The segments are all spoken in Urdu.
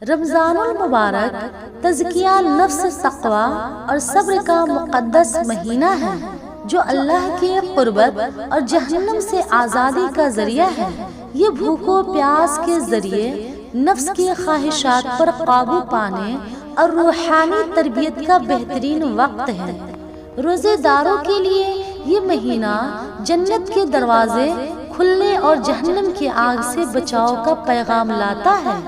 رمضان المبارک تزکیہ نفس، تقوی اور صبر کا مقدس مہینہ ہے جو اللہ کی قربت اور جہنم سے آزادی کا ذریعہ ہے۔ یہ بھوک و پیاس کے ذریعے نفس کی خواہشات پر قابو پانے اور روحانی تربیت کا بہترین وقت ہے۔ روزے داروں کے لیے یہ مہینہ جنت کے دروازے کھلنے اور جہنم کی آگ سے بچاؤ کا پیغام لاتا ہے۔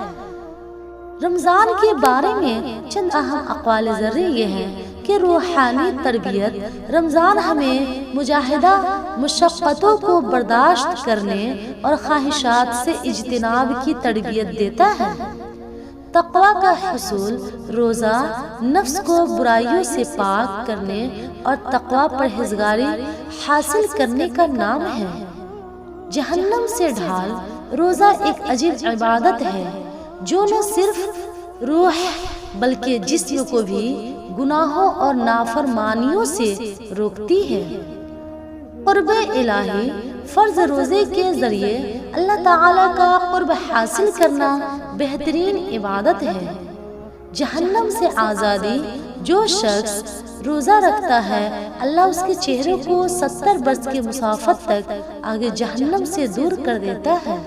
رمضان کے بارے میں چند اہم اقوال ذرے یہ ہیں کہ روحانی تربیت: رمضان ہمیں مجاہدہ، مشقتوں کو برداشت کرنے اور خواہشات سے اجتناب کی تربیت دیتا ہے۔ تقوی کا حصول: روزہ نفس کو برائیوں سے پاک کرنے اور تقوی پرہیزگاری حاصل کرنے کا نام ہے۔ جہنم سے ڈھال: روزہ ایک عجیب عبادت ہے جو نہ صرف روح بلکہ جسم کو بھی گناہوں اور نافرمانیوں سے روکتی ہے۔ قرب الہی: فرض روزے کے ذریعے اللہ تعالی کا قرب حاصل کرنا بہترین عبادت ہے۔ جہنم سے آزادی: جو شخص روزہ رکھتا ہے اللہ اس کے چہرے کو 70 برس کی مسافت تک آگے جہنم سے دور کر دیتا ہے۔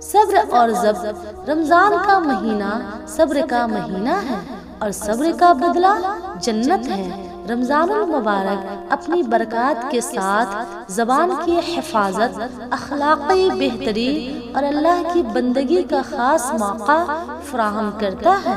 صبر اور ضبط: رمضان کا مہینہ صبر کا مہینہ ہے اور صبر کا بدلہ جنت ہے۔ رمضان المبارک اپنی برکات کے ساتھ زبان کی حفاظت، اخلاقی بہتری اور اللہ کی بندگی کا خاص موقع فراہم کرتا ہے۔